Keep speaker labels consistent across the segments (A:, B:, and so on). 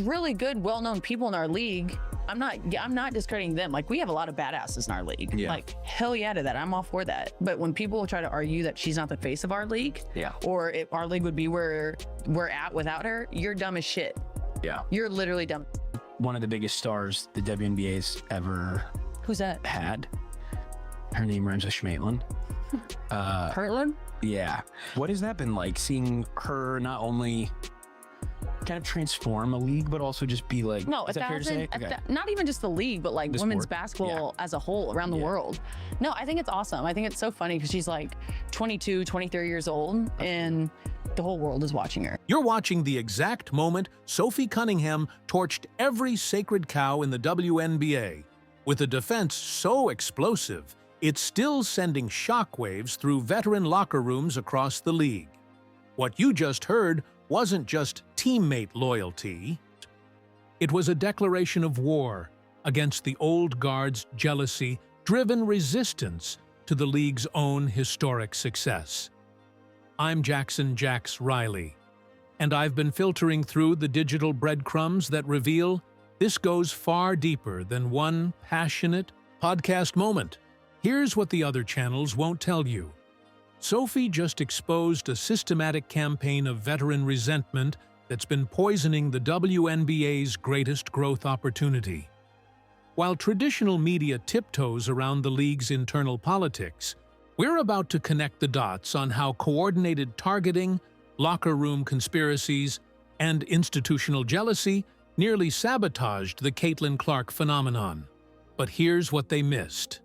A: there's really good, well-known people in our league. I'm not discrediting them. Like, we have a lot of badasses in our league.
B: Yeah.
A: Like, hell yeah to that. I'm all for that. But when people try to argue that she's not the face of our league, or if our league would be where we're at without her, you're dumb as shit.
B: Yeah.
A: You're literally dumb.
B: One of the biggest stars the WNBA's ever
A: Who's that?
B: had. Her name rhymes with Schmaitland.
A: Heartland?
B: Yeah. What has that been like, seeing her not only kind of transform a league, but also just be like,
A: no,
B: is that fair to say?
A: Not even just the league, but like
B: The
A: women's
B: sport.
A: basketball as a whole around the world. No, I think it's awesome. I think it's so funny because she's like 22, 23 years old and the whole world is watching her.
C: You're watching the exact moment Sophie Cunningham torched every sacred cow in the WNBA. With a defense so explosive, it's still sending shockwaves through veteran locker rooms across the league. What you just heard wasn't just teammate loyalty. It was a declaration of war against the old guard's jealousy-driven resistance to the league's own historic success. I'm Jackson Jax Riley, and I've been filtering through the digital breadcrumbs that reveal this goes far deeper than one passionate podcast moment. Here's what the other channels won't tell you. Sophie just exposed a systematic campaign of veteran resentment that's been poisoning the WNBA's greatest growth opportunity. While traditional media tiptoes around the league's internal politics, we're about to connect the dots on how coordinated targeting, locker room conspiracies, and institutional jealousy nearly sabotaged the Caitlin Clark phenomenon. But here's what they missed.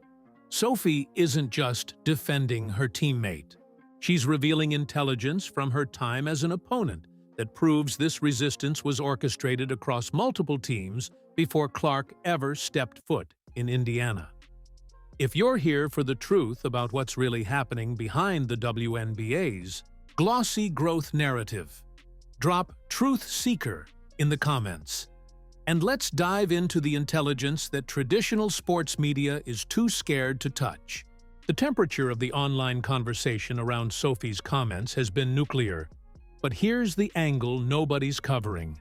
C: Sophie isn't just defending her teammate. She's revealing intelligence from her time as an opponent that proves this resistance was orchestrated across multiple teams before Clark ever stepped foot in Indiana. If you're here for the truth about what's really happening behind the WNBA's glossy growth narrative, drop Truth Seeker in the comments. And let's dive into the intelligence that traditional sports media is too scared to touch. The temperature of the online conversation around Sophie's comments has been nuclear, but here's the angle nobody's covering.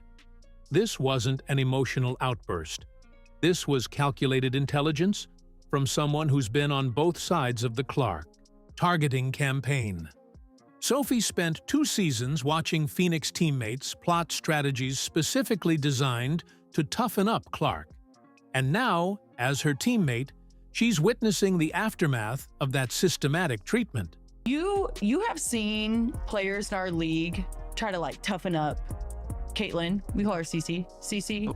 C: This wasn't an emotional outburst. This was calculated intelligence from someone who's been on both sides of the Clark targeting campaign. Sophie spent 2 seasons watching Phoenix teammates plot strategies specifically designed to toughen up Clark. And now, as her teammate, she's witnessing the aftermath of that systematic treatment.
A: You have seen players in our league try to like toughen up Caitlin. We call her CC.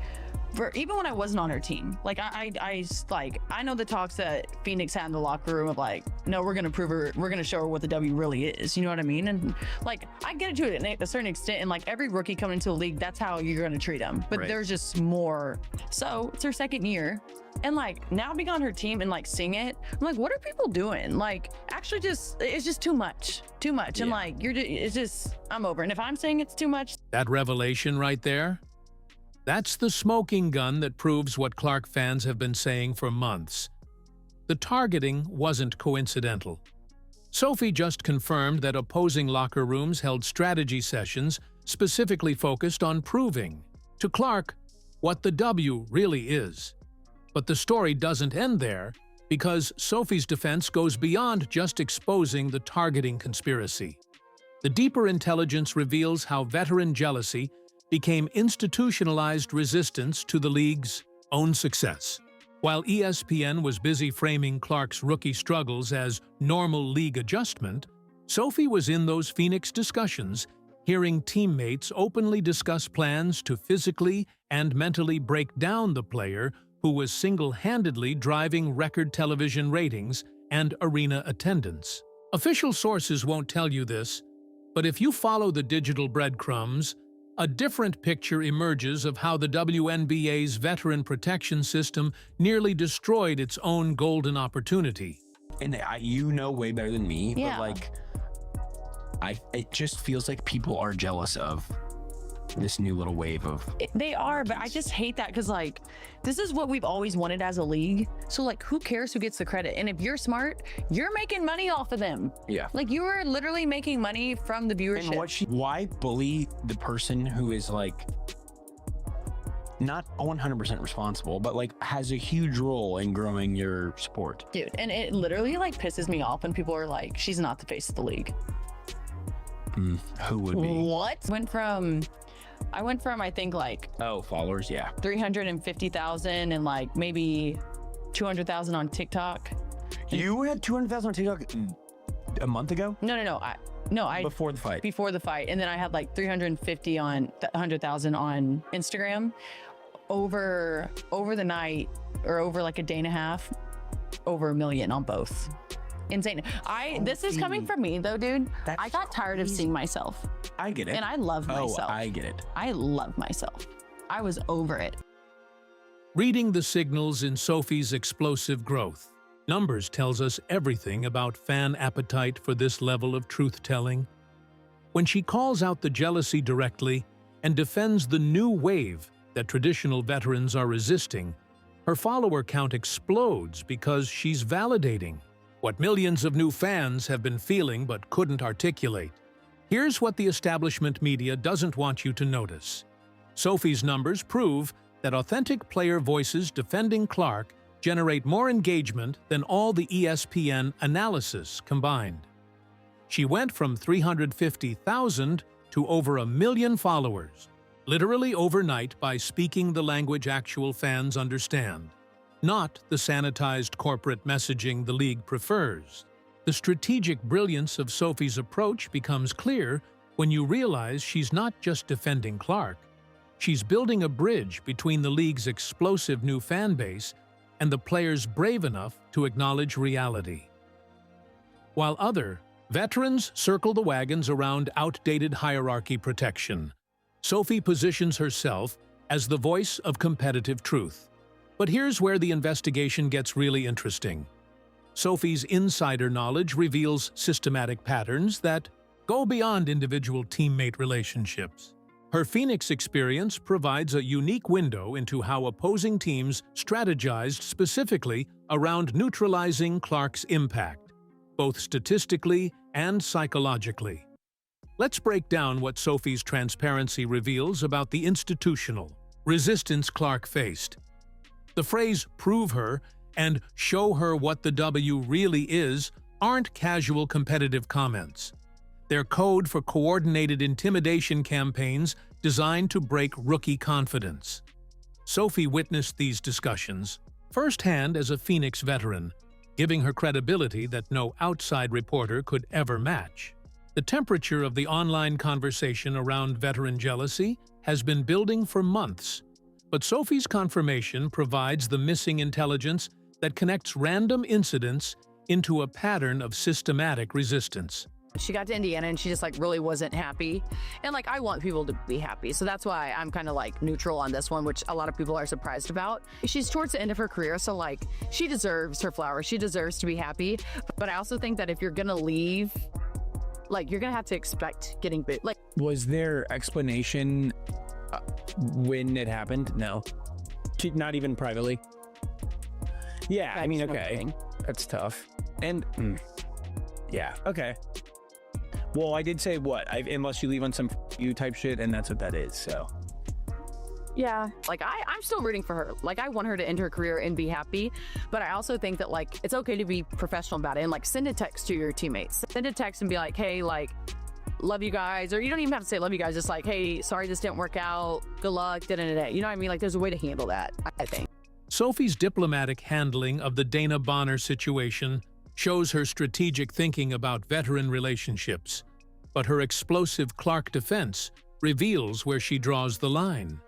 A: For even when I wasn't on her team, like I know the talks that Phoenix had in the locker room of like, no, we're gonna prove her, we're gonna show her what the W really is. You know what I mean? And like, I get it to a certain extent. And like every rookie coming into the league, that's how you're gonna treat them. But there's just more. So it's her second year, and like now being on her team and like seeing it, I'm like, what are people doing? Like, actually, it's just too much. Yeah. And like, it's just, I'm over. And if I'm saying it's too much,
C: that revelation right there. That's the smoking gun that proves what Clark fans have been saying for months. The targeting wasn't coincidental. Sophie just confirmed that opposing locker rooms held strategy sessions specifically focused on proving to Clark what the W really is. But the story doesn't end there, because Sophie's defense goes beyond just exposing the targeting conspiracy. The deeper intelligence reveals how veteran jealousy became institutionalized resistance to the league's own success. While ESPN was busy framing Clark's rookie struggles as normal league adjustment, Sophie was in those Phoenix discussions, hearing teammates openly discuss plans to physically and mentally break down the player who was single-handedly driving record television ratings and arena attendance. Official sources won't tell you this, but if you follow the digital breadcrumbs, a different picture emerges of how the WNBA's veteran protection system nearly destroyed its own golden opportunity.
B: And you know way better than me,
A: yeah.
B: But like, it just feels like people are jealous of this new little wave of...
A: They are, but I just hate that because like, this is what we've always wanted as a league. So like, who cares who gets the credit? And if you're smart, you're making money off of them.
B: Yeah.
A: Like, you are literally making money from the viewership.
B: And why bully the person who is like not 100% responsible, but like has a huge role in growing your sport.
A: Dude, and it literally like pisses me off when people are like, she's not the face of the league.
B: Who would be?
A: What? I went from I think like
B: followers, yeah,
A: 350,000 and like maybe 200,000 on TikTok.
B: You had 200,000 on TikTok a month ago?
A: No, I
B: before the fight.
A: Before the fight, and then I had like 350 on 100,000 on Instagram. Over the night, or over like a day and a half, over 1 million on both. Insane. This is coming from me though, dude. I got tired of seeing myself.
B: I get it.
A: And I love myself.
B: I get it.
A: I love myself. I was over it.
C: Reading the signals in Sophie's explosive growth, numbers tells us everything about fan appetite for this level of truth-telling. When she calls out the jealousy directly and defends the new wave that traditional veterans are resisting, her follower count explodes because she's validating what millions of new fans have been feeling but couldn't articulate. Here's what the establishment media doesn't want you to notice. Sophie's numbers prove that authentic player voices defending Clark generate more engagement than all the ESPN analysis combined. She went from 350,000 to over 1 million followers, literally overnight by speaking the language actual fans understand, not the sanitized corporate messaging the league prefers. The strategic brilliance of Sophie's approach becomes clear when you realize she's not just defending Clark. She's building a bridge between the league's explosive new fan base and the players brave enough to acknowledge reality. While other veterans circle the wagons around outdated hierarchy protection, Sophie positions herself as the voice of competitive truth. But here's where the investigation gets really interesting. Sophie's insider knowledge reveals systematic patterns that go beyond individual teammate relationships. Her Phoenix experience provides a unique window into how opposing teams strategized specifically around neutralizing Clark's impact, both statistically and psychologically. Let's break down what Sophie's transparency reveals about the institutional resistance Clark faced. The phrase "prove her" and "show her what the W really is" aren't casual competitive comments. They're code for coordinated intimidation campaigns designed to break rookie confidence. Sophie witnessed these discussions firsthand as a Phoenix veteran, giving her credibility that no outside reporter could ever match. The temperature of the online conversation around veteran jealousy has been building for months, but Sophie's confirmation provides the missing intelligence that connects random incidents into a pattern of systematic resistance.
A: She got to Indiana and she just like really wasn't happy. And like, I want people to be happy. So that's why I'm kind of like neutral on this one, which a lot of people are surprised about. She's towards the end of her career. So like, she deserves her flowers. She deserves to be happy. But I also think that if you're going to leave, like, you're going to have to expect getting booed. Like,
B: was there explanation when it happened? No. Not even privately? Yeah, I mean, okay. That's tough. And, yeah, okay. Well, I did say unless you leave on some you type shit, and that's what that is, so.
A: Yeah. Like, I'm still rooting for her. Like, I want her to end her career and be happy. But I also think that, like, it's okay to be professional about it. And, like, send a text to your teammates. Send a text and be like, hey, like, love you guys. Or you don't even have to say love you guys. Just like, hey, sorry this didn't work out. Good luck. Da-da-da-da. You know what I mean? Like, there's a way to handle that, I think.
C: Sophie's diplomatic handling of the Dana Bonner situation shows her strategic thinking about veteran relationships. But her explosive Clark defense reveals where she draws the line.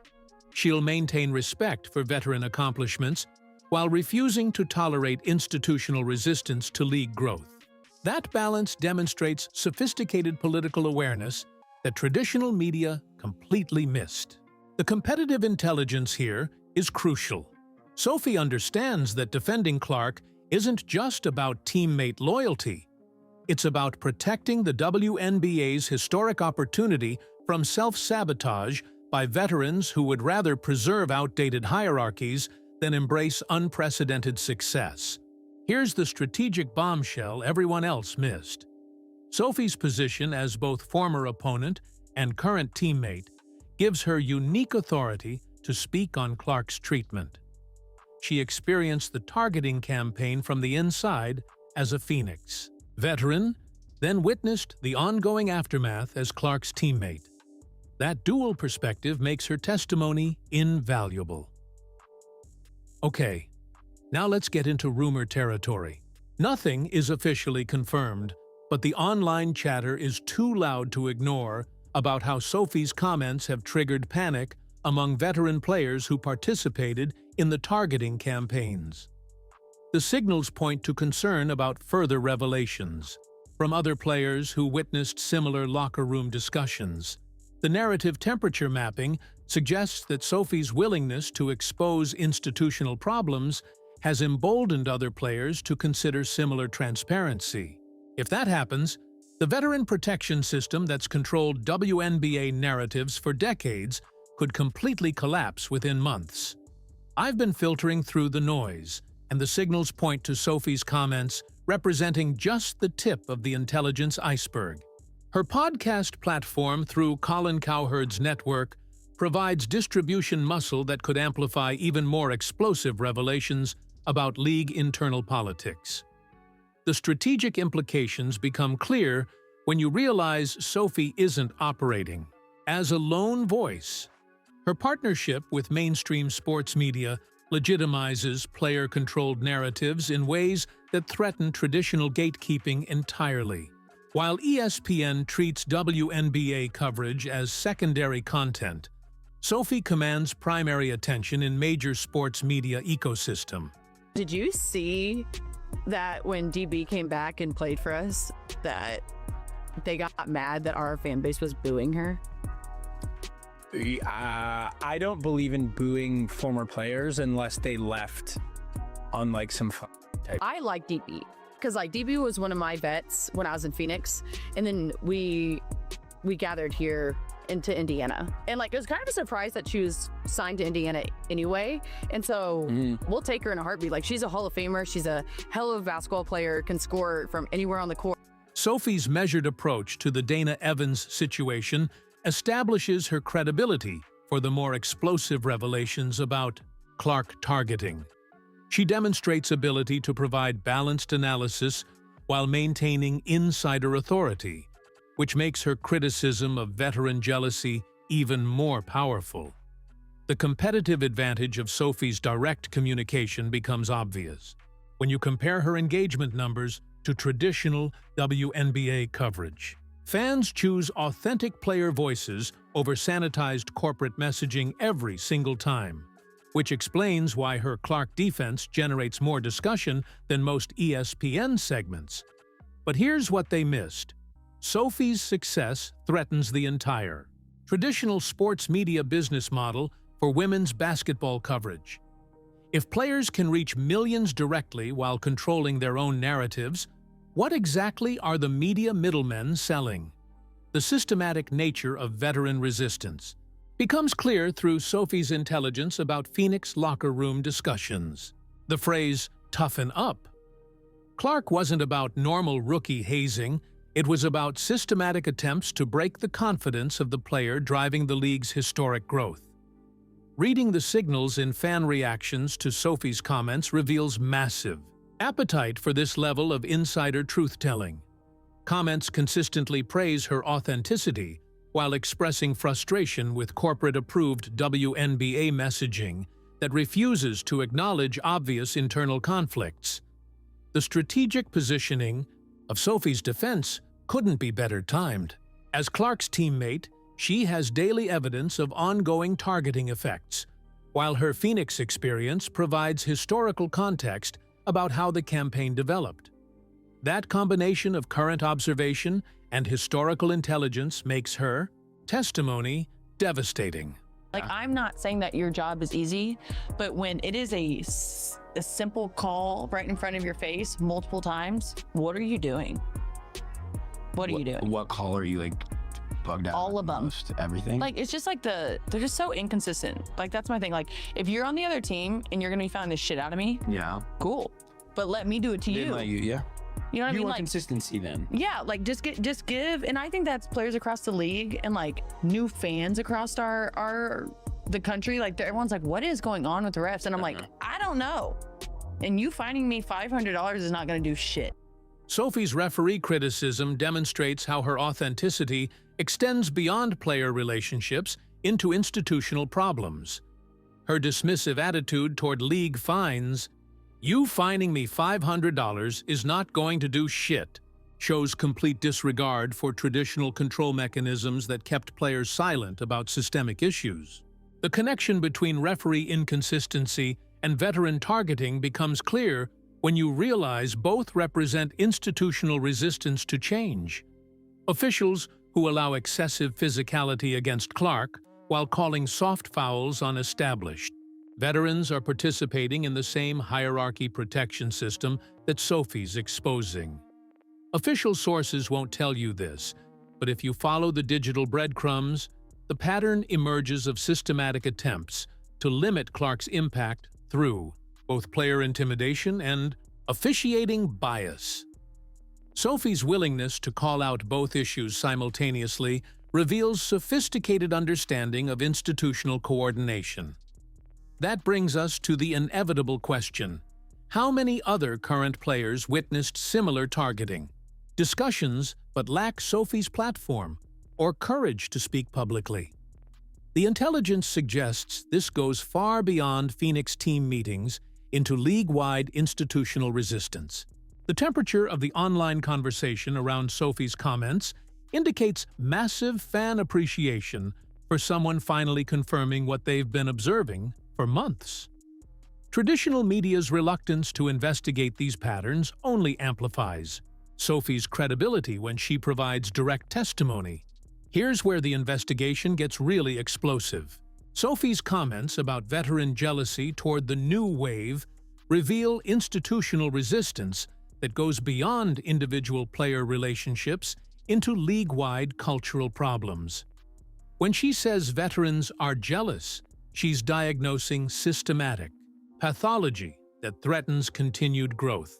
C: She'll maintain respect for veteran accomplishments while refusing to tolerate institutional resistance to league growth. That balance demonstrates sophisticated political awareness that traditional media completely missed. The competitive intelligence here is crucial. Sophie understands that defending Clark isn't just about teammate loyalty. It's about protecting the WNBA's historic opportunity from self-sabotage by veterans who would rather preserve outdated hierarchies than embrace unprecedented success. Here's the strategic bombshell everyone else missed. Sophie's position as both former opponent and current teammate gives her unique authority to speak on Clark's treatment. She experienced the targeting campaign from the inside as a Phoenix veteran, then witnessed the ongoing aftermath as Clark's teammate. That dual perspective makes her testimony invaluable. Okay, now let's get into rumor territory. Nothing is officially confirmed, but the online chatter is too loud to ignore about how Sophie's comments have triggered panic among veteran players who participated in the targeting campaigns. The signals point to concern about further revelations from other players who witnessed similar locker room discussions. The narrative temperature mapping suggests that Sophie's willingness to expose institutional problems has emboldened other players to consider similar transparency. If that happens, the veteran protection system that's controlled WNBA narratives for decades could completely collapse within months. I've been filtering through the noise, and the signals point to Sophie's comments representing just the tip of the intelligence iceberg. Her podcast platform through Colin Cowherd's network provides distribution muscle that could amplify even more explosive revelations about league internal politics. The strategic implications become clear when you realize Sophie isn't operating as a lone voice. Her partnership with mainstream sports media legitimizes player-controlled narratives in ways that threaten traditional gatekeeping entirely. While ESPN treats WNBA coverage as secondary content, Sophie commands primary attention in major sports media ecosystem.
A: Did you see that when DB came back and played for us, that they got mad that our fan base was booing her?
B: I don't believe in booing former players unless they left on like some type.
A: I like DB because like DB was one of my vets when I was in Phoenix, and then we gathered here into Indiana, and like it was kind of a surprise that she was signed to Indiana anyway, and so we'll take her in a heartbeat. Like she's a Hall of Famer, she's a hell of a basketball player, can score from anywhere on the court.
C: Sophie's measured approach to the Dana Evans situation establishes her credibility for the more explosive revelations about Clark targeting. She demonstrates ability to provide balanced analysis while maintaining insider authority, which makes her criticism of veteran jealousy even more powerful. The competitive advantage of Sophie's direct communication becomes obvious when you compare her engagement numbers to traditional WNBA coverage. Fans choose authentic player voices over sanitized corporate messaging every single time, which explains why her Clark defense generates more discussion than most ESPN segments. But here's what they missed. Sophie's success threatens the entire traditional sports media business model for women's basketball coverage. If players can reach millions directly while controlling their own narratives, what exactly are the media middlemen selling? The systematic nature of veteran resistance becomes clear through Sophie's intelligence about Phoenix locker room discussions. The phrase, "toughen up." Clark wasn't about normal rookie hazing, it was about systematic attempts to break the confidence of the player driving the league's historic growth. Reading the signals in fan reactions to Sophie's comments reveals massive appetite for this level of insider truth-telling. Comments consistently praise her authenticity while expressing frustration with corporate-approved WNBA messaging that refuses to acknowledge obvious internal conflicts. The strategic positioning of Sophie's defense couldn't be better timed. As Clark's teammate, she has daily evidence of ongoing targeting effects, while her Phoenix experience provides historical context about how the campaign developed. That combination of current observation and historical intelligence makes her testimony devastating.
A: Like, I'm not saying that your job is easy, but when it is a simple call right in front of your face multiple times, what are you doing? What are you doing?
D: What call are you like bugged out?
A: All of them.
D: Most? Everything?
A: Like, it's just like they're just so inconsistent. Like, that's my thing. Like, if you're on the other team and you're gonna be finding this shit out of me,
D: yeah,
A: cool. But let me do it to you.
D: Let you, yeah.
A: You know what I mean?
D: You want
A: Like,
D: consistency then.
A: yeah, like just give. And I think that's players across the league and like new fans across our the country, like everyone's like, what is going on with the refs? And I'm like, I don't know. And you finding me $500 is not going to do shit.
C: Sophie's referee criticism demonstrates how her authenticity extends beyond player relationships into institutional problems. Her dismissive attitude toward league fines, "You fining me $500 is not going to do shit," shows complete disregard for traditional control mechanisms that kept players silent about systemic issues. The connection between referee inconsistency and veteran targeting becomes clear when you realize both represent institutional resistance to change. Officials who allow excessive physicality against Clark while calling soft fouls on established. Veterans are participating in the same hierarchy protection system that Sophie's exposing. Official sources won't tell you this, but if you follow the digital breadcrumbs, the pattern emerges of systematic attempts to limit Clark's impact through both player intimidation and officiating bias. Sophie's willingness to call out both issues simultaneously reveals sophisticated understanding of institutional coordination. That brings us to the inevitable question: how many other current players witnessed similar targeting? Discussions, but lack Sophie's platform or courage to speak publicly. The intelligence suggests this goes far beyond Phoenix team meetings into league-wide institutional resistance. The temperature of the online conversation around Sophie's comments indicates massive fan appreciation for someone finally confirming what they've been observing for months. Traditional media's reluctance to investigate these patterns only amplifies Sophie's credibility when she provides direct testimony. Here's where the investigation gets really explosive. Sophie's comments about veteran jealousy toward the new wave reveal institutional resistance that goes beyond individual player relationships into league-wide cultural problems. When she says veterans are jealous, she's diagnosing systematic pathology that threatens continued growth.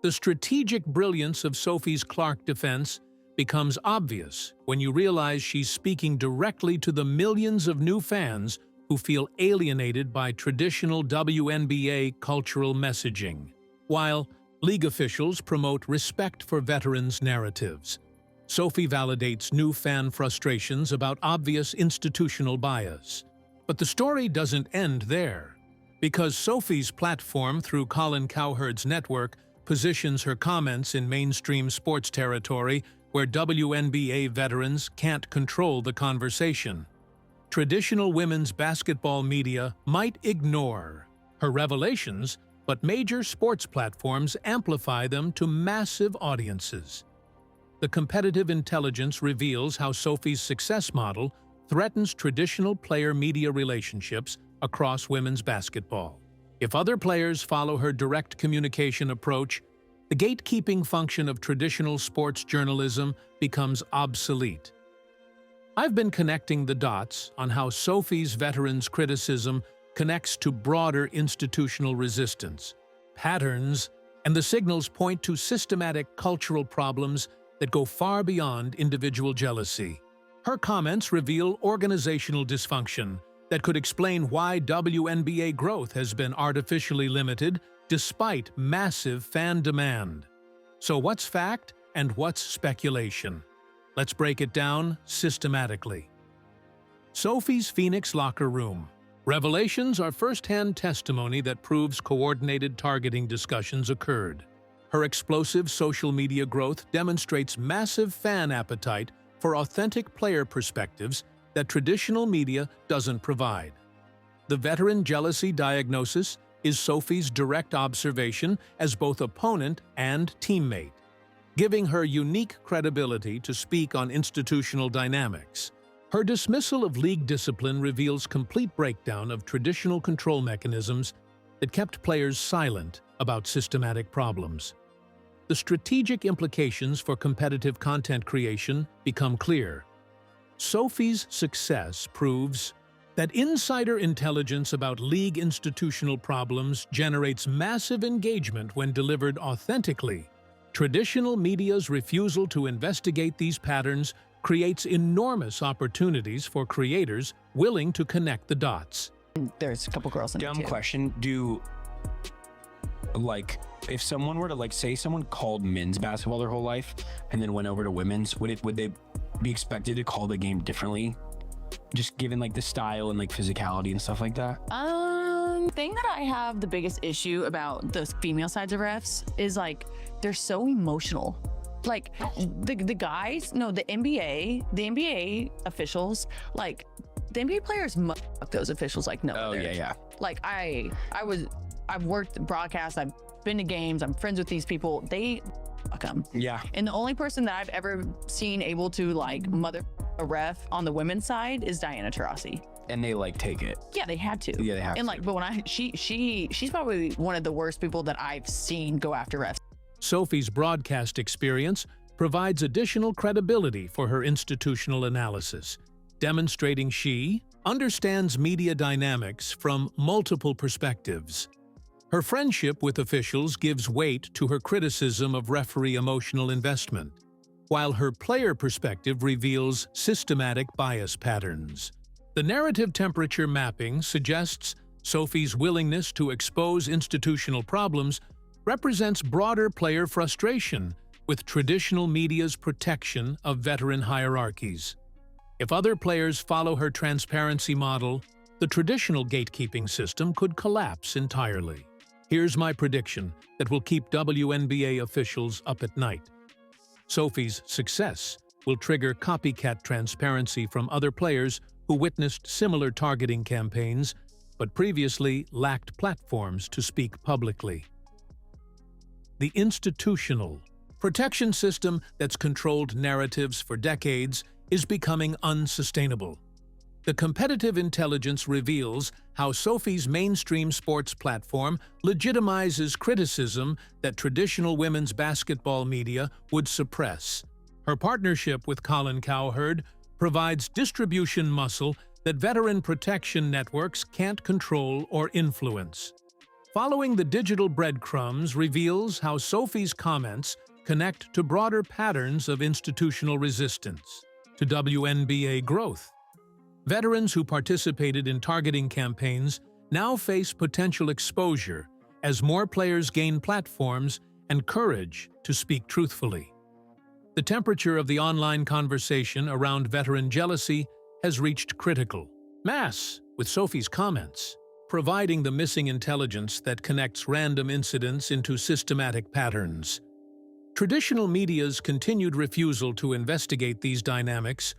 C: The strategic brilliance of Sophie's Clark defense becomes obvious when you realize she's speaking directly to the millions of new fans who feel alienated by traditional WNBA cultural messaging. While league officials promote respect for veterans' narratives, Sophie validates new fan frustrations about obvious institutional bias. But the story doesn't end there. Because Sophie's platform through Colin Cowherd's network positions her comments in mainstream sports territory where WNBA veterans can't control the conversation. Traditional women's basketball media might ignore her revelations, but major sports platforms amplify them to massive audiences. The competitive intelligence reveals how Sophie's success model threatens traditional player-media relationships across women's basketball. If other players follow her direct communication approach, the gatekeeping function of traditional sports journalism becomes obsolete. I've been connecting the dots on how Sophie's veterans' criticism connects to broader institutional resistance, patterns, and the signals point to systematic cultural problems that go far beyond individual jealousy. Her comments reveal organizational dysfunction that could explain why WNBA growth has been artificially limited despite massive fan demand. So what's fact and what's speculation? Let's break it down systematically. Sophie's Phoenix locker room. Revelations are first-hand testimony that proves coordinated targeting discussions occurred. Her explosive social media growth demonstrates massive fan appetite for authentic player perspectives that traditional media doesn't provide. The veteran jealousy diagnosis is Sophie's direct observation as both opponent and teammate, giving her unique credibility to speak on institutional dynamics. Her dismissal of league discipline reveals complete breakdown of traditional control mechanisms that kept players silent about systematic problems. The strategic implications for competitive content creation become clear. Sophie's success proves that insider intelligence about league institutional problems generates massive engagement when delivered authentically. Traditional media's refusal to investigate these patterns creates enormous opportunities for creators willing to connect the dots.
A: There's a couple girls in it
D: Dumb
A: too.
D: question. Like, if someone were to, like, say someone called men's basketball their whole life and then went over to women's, would they be expected to call the game differently? Just given, like, the style and, like, physicality and stuff like that?
A: Thing that I have the biggest issue about the female sides of refs is, like, they're so emotional. Like, the guys, no, the NBA officials, like, the NBA players fuck those officials like no.
D: Oh,
A: other.
D: yeah.
A: Like, I've worked broadcast, I've been to games, I'm friends with these people. They fuck them.
D: Yeah.
A: And the only person that I've ever seen able to, like, mother a ref on the women's side is Diana Taurasi.
D: And they, like, take it.
A: Yeah, they had to.
D: Yeah, they have
A: and,
D: to.
A: like, but when she's probably one of the worst people that I've seen go after refs.
C: Sophie's broadcast experience provides additional credibility for her institutional analysis, demonstrating she understands media dynamics from multiple perspectives. Her friendship with officials gives weight to her criticism of referee emotional investment, while her player perspective reveals systematic bias patterns. The narrative temperature mapping suggests Sophie's willingness to expose institutional problems represents broader player frustration with traditional media's protection of veteran hierarchies. If other players follow her transparency model, the traditional gatekeeping system could collapse entirely. Here's my prediction that will keep WNBA officials up at night. Sophie's success will trigger copycat transparency from other players who witnessed similar targeting campaigns but previously lacked platforms to speak publicly. The institutional protection system that's controlled narratives for decades is becoming unsustainable. The competitive intelligence reveals how Sophie's mainstream sports platform legitimizes criticism that traditional women's basketball media would suppress. Her partnership with Colin Cowherd provides distribution muscle that veteran protection networks can't control or influence. Following the digital breadcrumbs reveals how Sophie's comments connect to broader patterns of institutional resistance to WNBA growth. Veterans who participated in targeting campaigns now face potential exposure as more players gain platforms and courage to speak truthfully. The temperature of the online conversation around veteran jealousy has reached critical mass with Sophie's comments, providing the missing intelligence that connects random incidents into systematic patterns. Traditional media's continued refusal to investigate these dynamics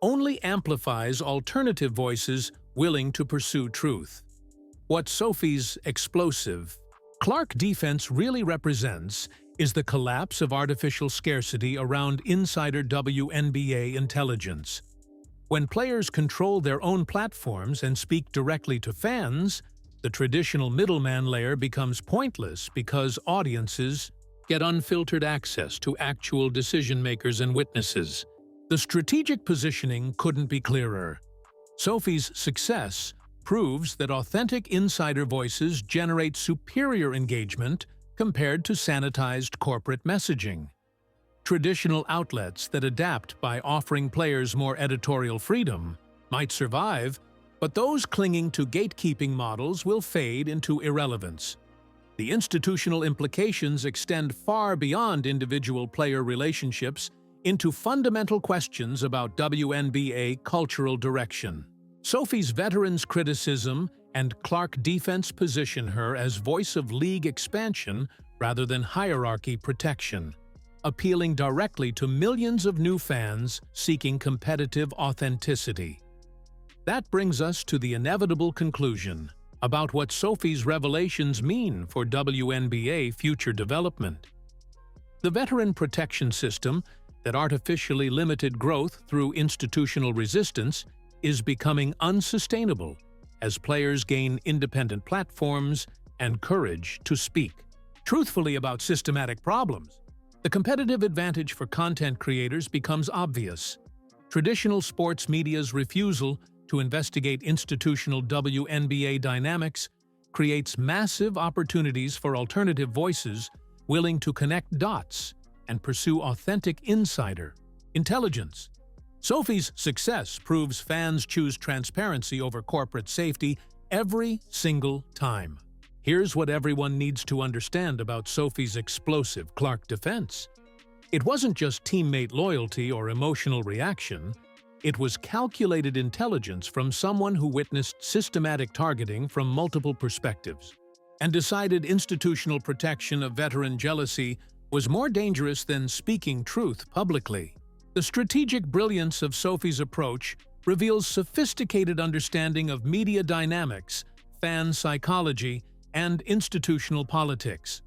C: only amplifies alternative voices willing to pursue truth. What Sophie's explosive Clark defense really represents is the collapse of artificial scarcity around insider WNBA intelligence. When players control their own platforms and speak directly to fans, the traditional middleman layer becomes pointless because audiences get unfiltered access to actual decision-makers and witnesses. The strategic positioning couldn't be clearer. Sophie's success proves that authentic insider voices generate superior engagement compared to sanitized corporate messaging. Traditional outlets that adapt by offering players more editorial freedom might survive, but those clinging to gatekeeping models will fade into irrelevance. The institutional implications extend far beyond individual player relationships into fundamental questions about WNBA cultural direction. Sophie's veterans' criticism and Clark defense position her as voice of league expansion rather than hierarchy protection, appealing directly to millions of new fans seeking competitive authenticity. That brings us to the inevitable conclusion about what Sophie's revelations mean for WNBA future development. The veteran protection system that artificially limited growth through institutional resistance is becoming unsustainable as players gain independent platforms and courage to speak truthfully about systematic problems. The competitive advantage for content creators becomes obvious. Traditional sports media's refusal to investigate institutional WNBA dynamics creates massive opportunities for alternative voices willing to connect dots and pursue authentic insider intelligence. Sophie's success proves fans choose transparency over corporate safety every single time. Here's what everyone needs to understand about Sophie's explosive Clark defense. It wasn't just teammate loyalty or emotional reaction. It was calculated intelligence from someone who witnessed systematic targeting from multiple perspectives and decided institutional protection of veteran jealousy was more dangerous than speaking truth publicly. The strategic brilliance of Sophie's approach reveals sophisticated understanding of media dynamics, fan psychology, and institutional politics.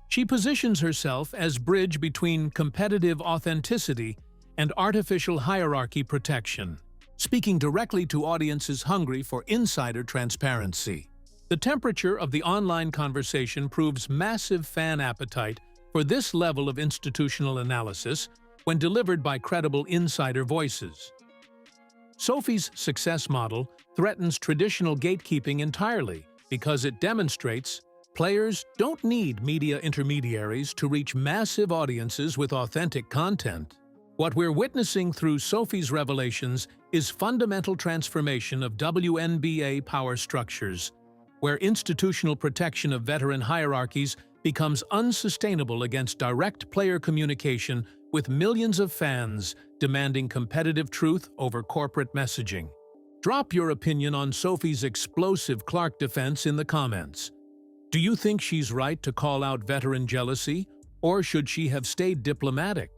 C: She positions herself as bridge between competitive authenticity and artificial hierarchy protection, speaking directly to audiences hungry for insider transparency. The temperature of the online conversation proves massive fan appetite for this level of institutional analysis when delivered by credible insider voices. Sophie's success model threatens traditional gatekeeping entirely because it demonstrates players don't need media intermediaries to reach massive audiences with authentic content. What we're witnessing through Sophie's revelations is fundamental transformation of WNBA power structures, where institutional protection of veteran hierarchies becomes unsustainable against direct player communication with millions of fans demanding competitive truth over corporate messaging. Drop your opinion on Sophie's explosive Clark defense in the comments. Do you think she's right to call out veteran jealousy, or should she have stayed diplomatic?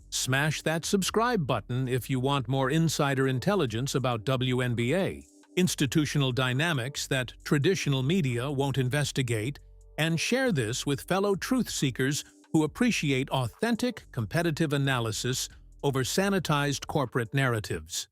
C: Smash that subscribe button if you want more insider intelligence about WNBA, institutional dynamics that traditional media won't investigate, and share this with fellow truth seekers who appreciate authentic, competitive analysis over sanitized corporate narratives.